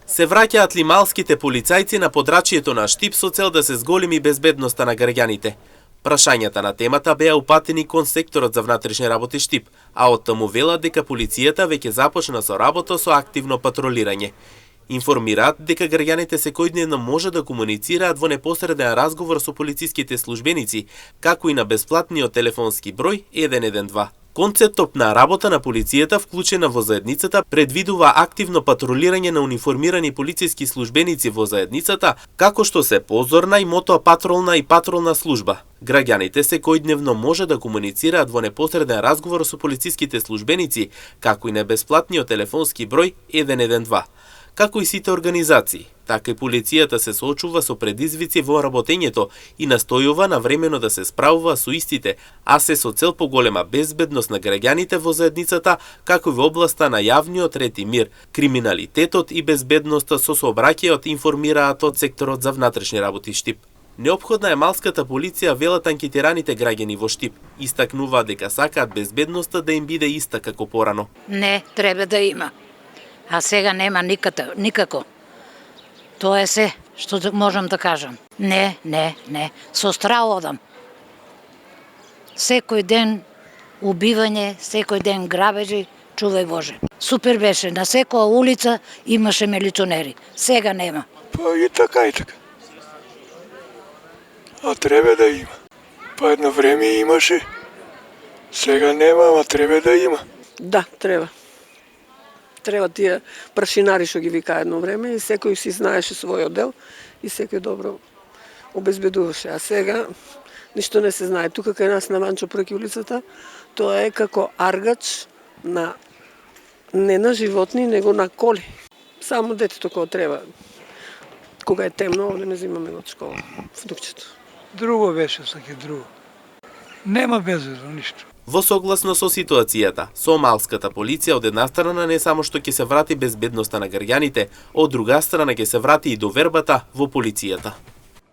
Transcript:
Се враќаат ли малските полицајци на подрачјето на Штип со цел да се зголеми безбедноста на граѓаните? Прашањата на темата беа упатени кон секторот за внатрешни работи Штип, а од таму велат дека полицијата веќе започна со работа со активно патролирање. Информираат дека граѓаните секојдневно може да комуницираат во непосреден разговор со полициските службеници, како и на бесплатниот телефонски број 112. Концептот на работа на полицијата вклучена во заедницата предвидува активно патролирање на униформирани полициски службеници во заедницата, како што се позорна и мотопатролна и патролна служба. Граѓаните секојдневно може да комуницираат во непосреден разговор со полициските службеници, како и на бесплатниот телефонски број 112. Како и сите организации, така и полицијата се соочува со предизвици во работењето и настојува на времено да се справува со истите, а се со цел поголема безбедност на граѓаните во заедницата, како и во областа на јавниот ред и мир, криминалитетот и безбедноста со сообраќајот, информираат од секторот за внатрешни работи Штип. Неопходна е малската полиција, велат анкетираните граѓани во Штип. Истакнуваат дека сакаат безбедноста да им биде иста како порано. Не, треба да има. А сега нема никако. Тоа е се што можам да кажам. Не. Со страх одам. Секој ден убивање, секој ден грабежи, чувај Боже. Супер беше, на секоја улица имаше милиционери. Сега нема. Па и така. А треба да има. Па едно време имаше. Сега нема, а треба да има. Да, треба. Треба тие прашинари што ги вика едно време и секој си знаеше својот дел и секој добро обезбедуваше. А сега ништо не се знае. Тука кај нас на Ванчо преки улицата, тоа е како аргач на не на животни, него на коли. Само детето кога треба. Кога е темно, овде не земаме од школа, вдукчето. Друго беше, друго. Нема безвезно ништо. Во согласно со ситуацијата, со малската полиција од една страна не само што ќе се врати безбедноста на граѓаните, од друга страна ќе се врати и довербата во полицијата.